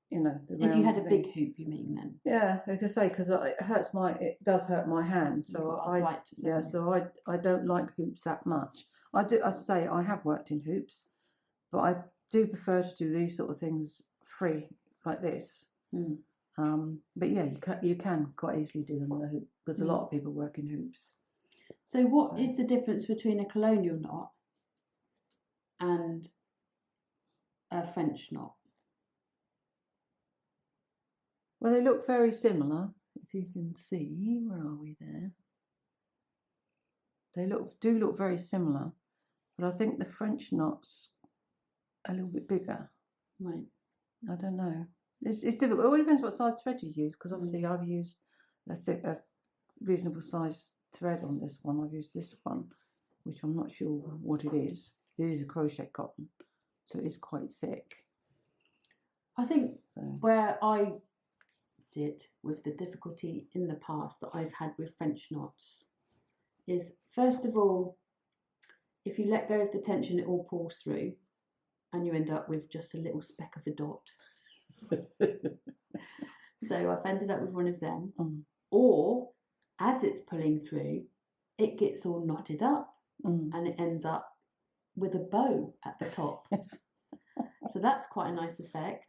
you know, the if you had a thing. big hoop, you mean then? Yeah, like I say, because it does hurt my hand. So I don't like hoops that much. I say I have worked in hoops, but I do prefer to do these sort of things free like this. But yeah, you can quite easily do them in a hoop because a lot of people work in hoops. So what is the difference between a colonial knot and a French knot? Well, they look very similar. If you can see, where are we there? They do look very similar, but I think the French knot's a little bit bigger. Right. I don't know. It's difficult. It all depends what size thread you use, because obviously I've used a reasonable size thread on this one. I've used this one, which I'm not sure what it is. It is a crochet cotton, so it is quite thick. I think where I sit with the difficulty in the past that I've had with French knots is, first of all, if you let go of the tension, it all pulls through and you end up with just a little speck of a dot. So I've ended up with one of them. Or as it's pulling through, it gets all knotted up and it ends up with a bow at the top. Yes. So that's quite a nice effect.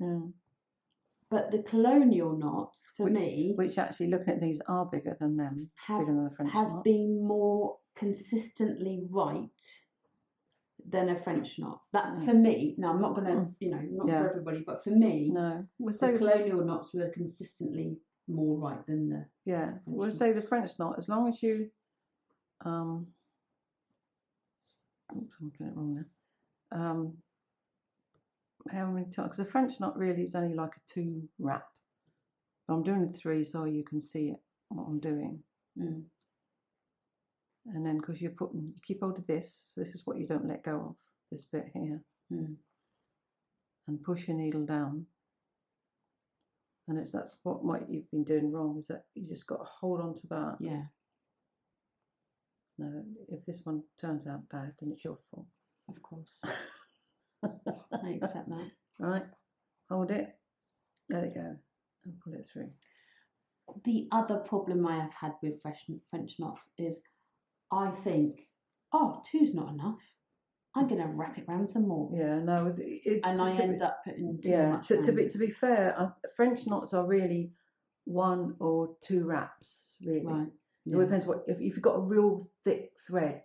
But the colonial knots, for me, which actually, looking at these, are bigger than them, bigger than the French knots, have been more consistently right than a French knot. That for me, now I'm not going to, not for everybody, but for me, the colonial knots were consistently more right than the French we'll knot. say the French knot, as long as you oops, I'm doing it wrong there. How many times? Because the French knot really is only like a 2 wrap. I'm doing the 3 so you can see it, what I'm doing. And then because you keep hold of this is what you don't let go of, this bit here. And push your needle down. And that's what you've been doing wrong, is that you just got to hold on to that. Yeah. No, if this one turns out bad, then it's your fault. Of course. I accept that. Right, hold it, let it go, and pull it through. The other problem I have had with French knots is I think, 2's not enough. I'm going to wrap it round some more. Yeah, no. And I end up putting too much. To be fair, French knots are really 1 or 2 wraps, really. Right. It depends if you've got a real thick thread,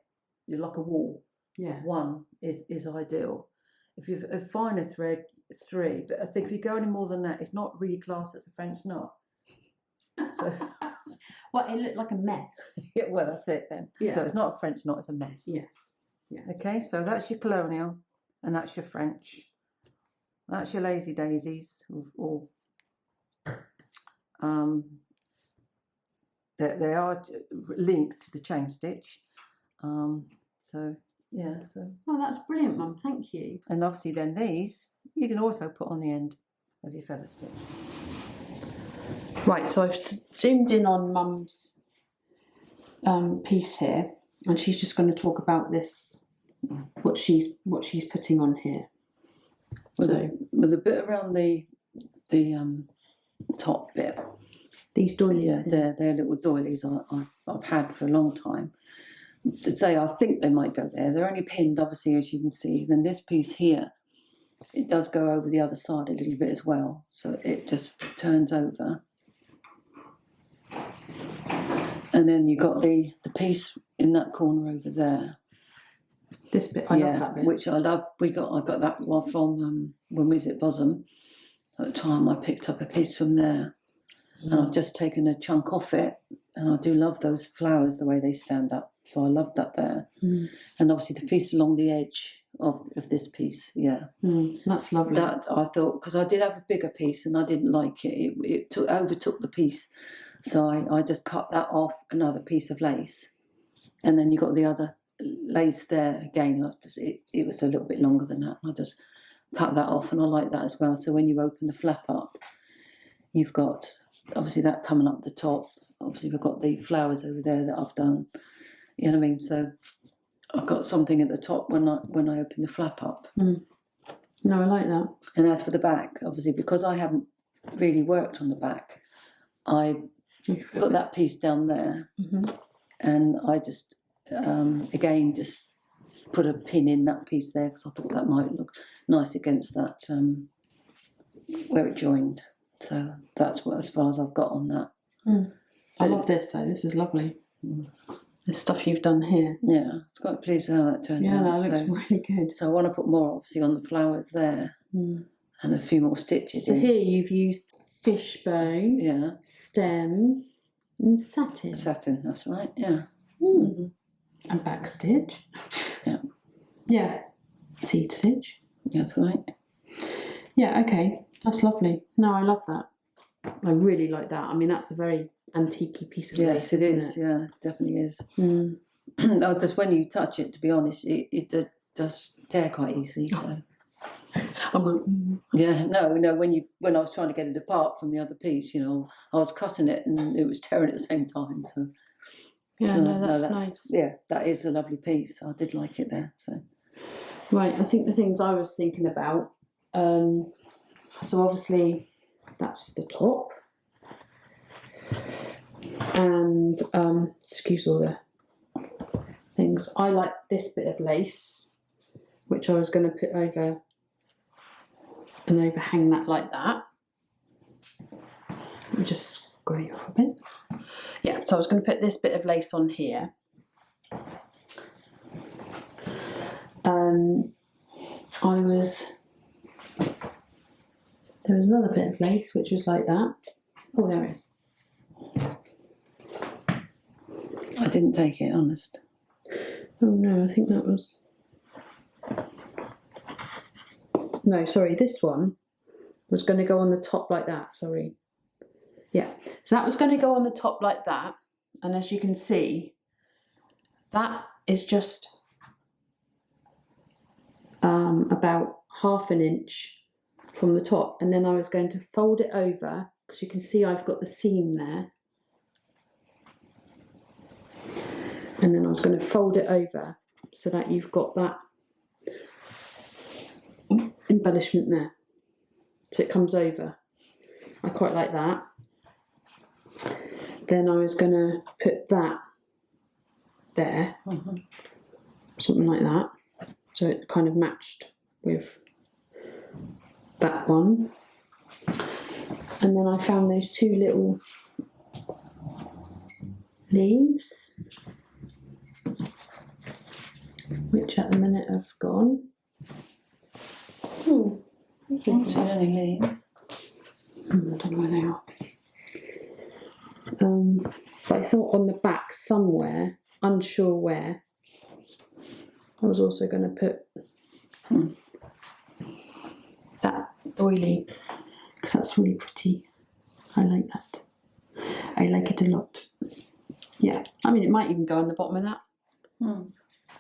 you're like a wall. Yeah. 1 is ideal. If you've a finer thread, 3. But I think if you go any more than that, it's not really classed as a French knot. So, well, it looked like a mess. Yeah, well, that's it then. Yeah. So it's not a French knot, it's a mess. Yes. Okay, so that's your colonial and that's your French. That's your lazy daisies, or they are linked to the chain stitch. Oh, that's brilliant, Mum. Thank you. And obviously then these you can also put on the end of your feather stitch. Right, so I've zoomed in on Mum's piece here, and she's just going to talk about this, what she's putting on here. Well, the bit around the top bit, these doilies. Yeah, they're little doilies I've had for a long time. To say I think they might go there. They're only pinned, obviously, as you can see. Then this piece here, it does go over the other side a little bit as well, so it just turns over. And then you've got the piece in that corner over there. This bit, I love that bit. Which I love. I got that one from when we was at Bosom. At the time, I picked up a piece from there, and I've just taken a chunk off it. And I do love those flowers, the way they stand up. So I loved that there. And obviously the piece along the edge of this piece, That's lovely. that I thought, because I did have a bigger piece and I didn't like it, it overtook the piece, so I just cut that off another piece of lace, and then you got the other lace there again. It was a little bit longer than that. I just cut that off, and I like that as well. So when you open the flap up, you've got obviously that coming up the top. Obviously we've got the flowers over there that I've done. You know what I mean? So I've got something at the top when I open the flap up. No, I like that. And as for the back, obviously because I haven't really worked on the back, I got that piece down there, and I just again just put a pin in that piece there because I thought that might look nice against that where it joined. So that's what, as far as I've got on that. I love this though. This is lovely. The stuff you've done here. Yeah, I was quite pleased with how that turned out. Yeah, that looks really good. So I want to put more obviously on the flowers there, and a few more stitches. So here you've used fishbone, stem, and satin. Satin, that's right. Yeah. And back stitch. Yeah. Yeah. Seed stitch. That's right. Yeah. Okay. That's lovely. No, I love that. I really like that. I mean, that's a very antique-y piece of lace. Yes, it is. Yeah, it definitely is. Because when you touch it, to be honest, it does tear quite easily. So. Yeah, no. When I was trying to get it apart from the other piece, I was cutting it and it was tearing at the same time. So yeah, so, no, that's nice. Yeah, that is a lovely piece. I did like it there. So right, I think the things I was thinking about. So obviously, that's the top. And excuse all the things. I like this bit of lace, which I was going to put over and overhang that like that. Let me just scrape off a bit. Yeah, so I was going to put this bit of lace on here. There was another bit of lace which was like that. Oh, there it is. I didn't take it, honest. Oh no, I think that was... No, sorry, this one was going to go on the top like that, sorry. Yeah, so that was going to go on the top like that, and as you can see, that is just about 1/2 inch from the top, and then I was going to fold it over, because you can see I've got the seam there. And then I was going to fold it over so that you've got that embellishment there. So it comes over. I quite like that. Then I was going to put that there, something like that. So it kind of matched with that one. And then I found those two little leaves, which at the minute have gone. I don't see any leaf. I don't know where they are. But I thought on the back somewhere, unsure where, I was also going to put that oily, because that's really pretty. I like that. I like it a lot. Yeah, I mean, it might even go on the bottom of that.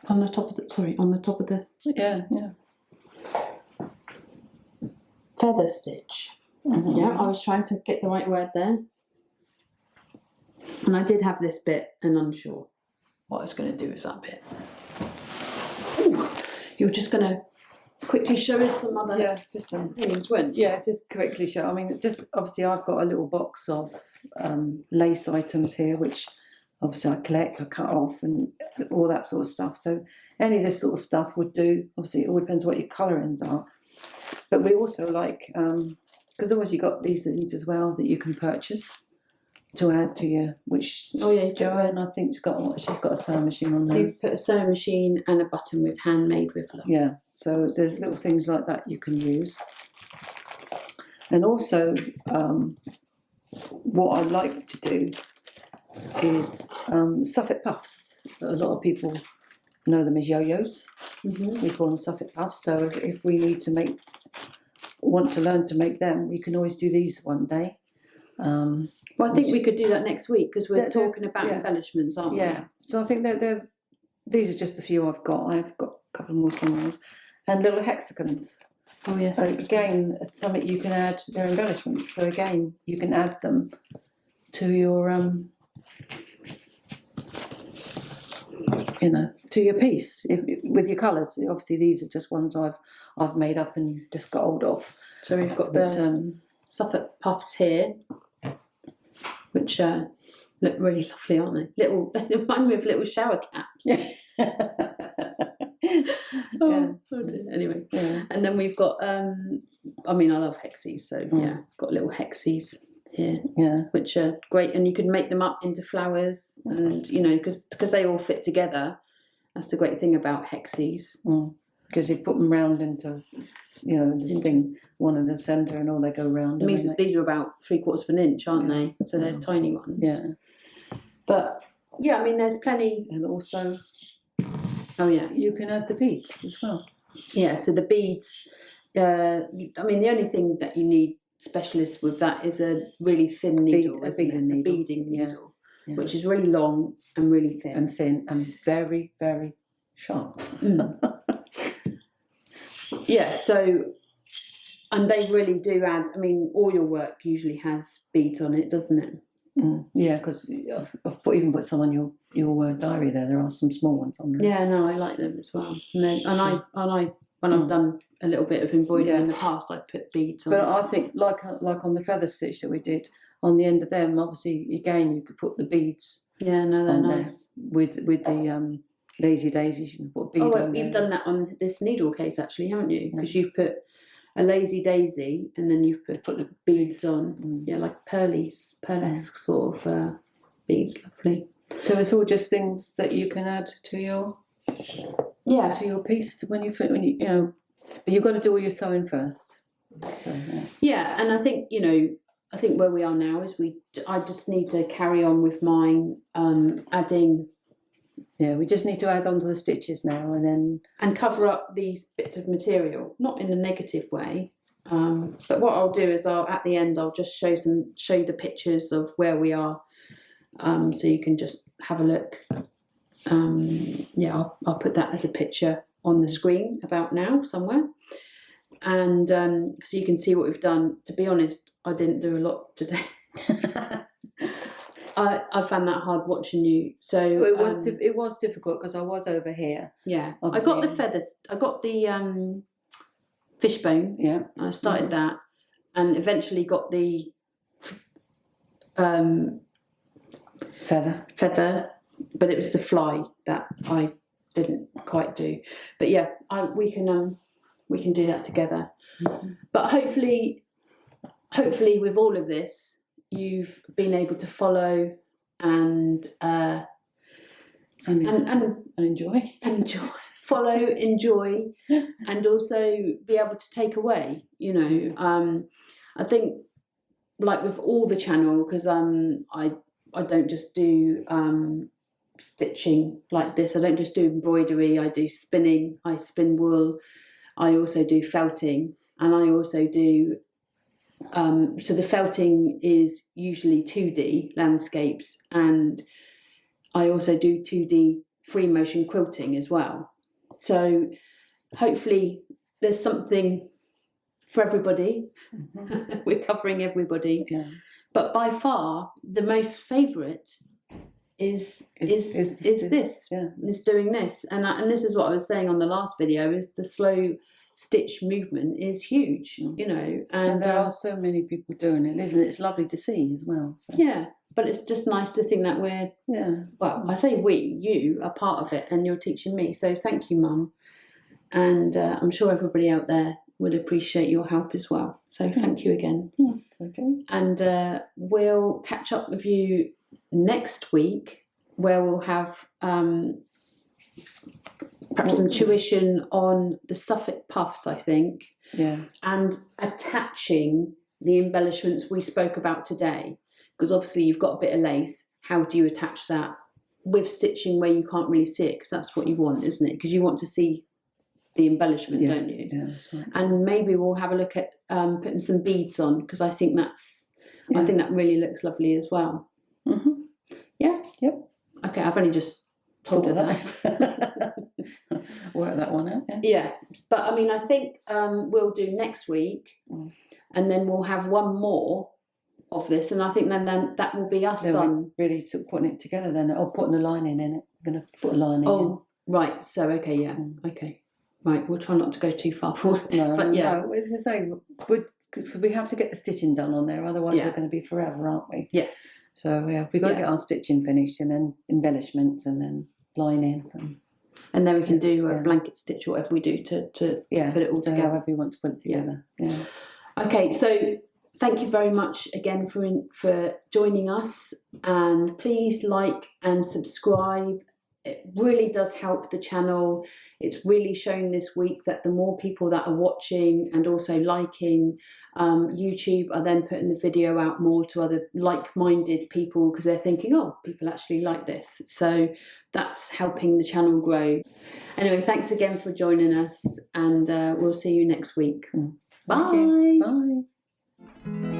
On the top of the, on the top of the... Yeah. Feather stitch. Yeah, I was trying to get the right word there. And I did have this bit and unsure what I was going to do with that bit. You're just going to quickly show us some other just some things, weren't you? Yeah, just quickly show. I mean, just obviously I've got a little box of lace items here, which obviously I collect, I cut off and all that sort of stuff. So any of this sort of stuff would do. Obviously it all depends what your colourings are. But we also like, because always you got these things as well that you can purchase to add to your, which Joanne I think she's got a sewing machine on there. You put a sewing machine and a button with handmade with love. Yeah, so there's little things like that you can use. And also what I like to do is Suffolk Puffs. a lot of people know them as yo-yos. Mhm. We call them Suffolk Puffs. So if we need to want to learn to make them, we can always do these one day. Well, I think we could do that next week because we're talking about yeah. embellishments, aren't we? Yeah. So I think that these are just the few I've got. I've got a couple more somewhere else. And little hexagons. Oh yes. Again, something you can add. They're embellishments. So again, you can add them to your to your piece with your colours. Obviously, these are just ones I've made up and just got hold of. So we've got the Suffolk Puffs here, which look really lovely, aren't they? They remind me of little shower caps. Anyway, and then we've got. I mean, I love hexies, so got little hexies here, which are great, and you can make them up into flowers, and because they all fit together. That's the great thing about hexies. Because you put them round into, this thing, one in the centre, and all they go round. These are about 3/4 of an inch, aren't they? So they're tiny ones. Yeah. But I mean, there's plenty, and also. Oh yeah, you can add the beads as well. Yeah, so the beads. I mean, the only thing that you need specialists with that is a really thin needle, a beading needle, which is really long and really thin, and very, very sharp. Yeah. So, and they really do add. I mean, all your work usually has beads on it, doesn't it? Yeah, because I've even put some on your diary there. There are some small ones on there. Yeah, no, I like them as well. And I when I've done a little bit of embroidery in the past, I put beads on. But I think like on the feather stitch that we did, on the end of them, obviously again you could put the beads. Yeah, no, they're nice. With the lazy daisies, you can put a bead on. You've done that on this needle case actually, haven't you? Because you've put a lazy daisy, and then you've put the beads on. Yeah, like pearlesque sort of beads. Lovely. So it's all just things that you can add to your to your piece when you but you've got to do all your sewing first. So, and I think where we are now is I just need to carry on with mine, adding. Yeah, we just need to add on to the stitches now and cover up these bits of material, not in a negative way. But what I'll do is at the end I'll just show you the pictures of where we are, so you can just have a look. I'll put that as a picture on the screen about now somewhere, and so you can see what we've done. To be honest, I didn't do a lot today. I found that hard watching you. So it was difficult because I was over here. Yeah, obviously. I got the feathers. I got the fishbone. Yeah, I started that, and eventually got the feather. But it was the fly that I didn't quite do. But we can do that together. Mm-hmm. But hopefully with all of this, you've been able to follow and enjoy, follow, enjoy, and also be able to take away. I think like with all the channel, because I don't just do stitching like this. I don't just do embroidery. I do spinning. I spin wool. I also do felting, and I also do. So the felting is usually 2D landscapes, and I also do 2D free motion quilting as well. So hopefully there's something for everybody. Mm-hmm. We're covering everybody. Yeah. But by far the most favourite is this. Yeah. Is doing this, and this is what I was saying on the last video. Is the slow stitch movement is huge, and there are so many people doing it, isn't it? It's lovely to see as well. So. Yeah, but it's just nice to think that we're well, I say you are part of it, and you're teaching me. So thank you, Mum, and I'm sure everybody out there would appreciate your help as well. So thank you again. It's okay. And we'll catch up with you next week, where we'll have perhaps some tuition on the Suffolk Puffs, I think. Yeah. And attaching the embellishments we spoke about today. Because obviously you've got a bit of lace. How do you attach that with stitching where you can't really see it, because that's what you want, isn't it? Because you want to see the embellishment, don't you? Yeah, that's right. And maybe we'll have a look at putting some beads on, because I think I think that really looks lovely as well. Mm-hmm. Yeah. Yep. Okay, I've only just told her that. Work that one out. Yeah. Yeah, but I mean, I think we'll do next week, and then we'll have one more of this, and I think then that will be us done. Really sort of putting it together then, or putting the lining in it. I'm going to put a lining in. Oh, right. So, okay, yeah. Okay. Right, we'll try not to go too far forward. No, but yeah. no, as I say, because we have to get the stitching done on there, otherwise we're going to be forever, aren't we? Yes. So yeah, we've got to get our stitching finished, and then embellishments, and then lining. And then we can do a blanket stitch or whatever we do to put it all together. However you want to put it together. Yeah. Okay, so thank you very much again for joining us, and please like and subscribe. It really does help the channel. It's really shown this week that the more people that are watching and also liking YouTube are then putting the video out more to other like-minded people, because they're thinking, oh, people actually like this. So that's helping the channel grow. Anyway, thanks again for joining us, and we'll see you next week. Bye. Bye.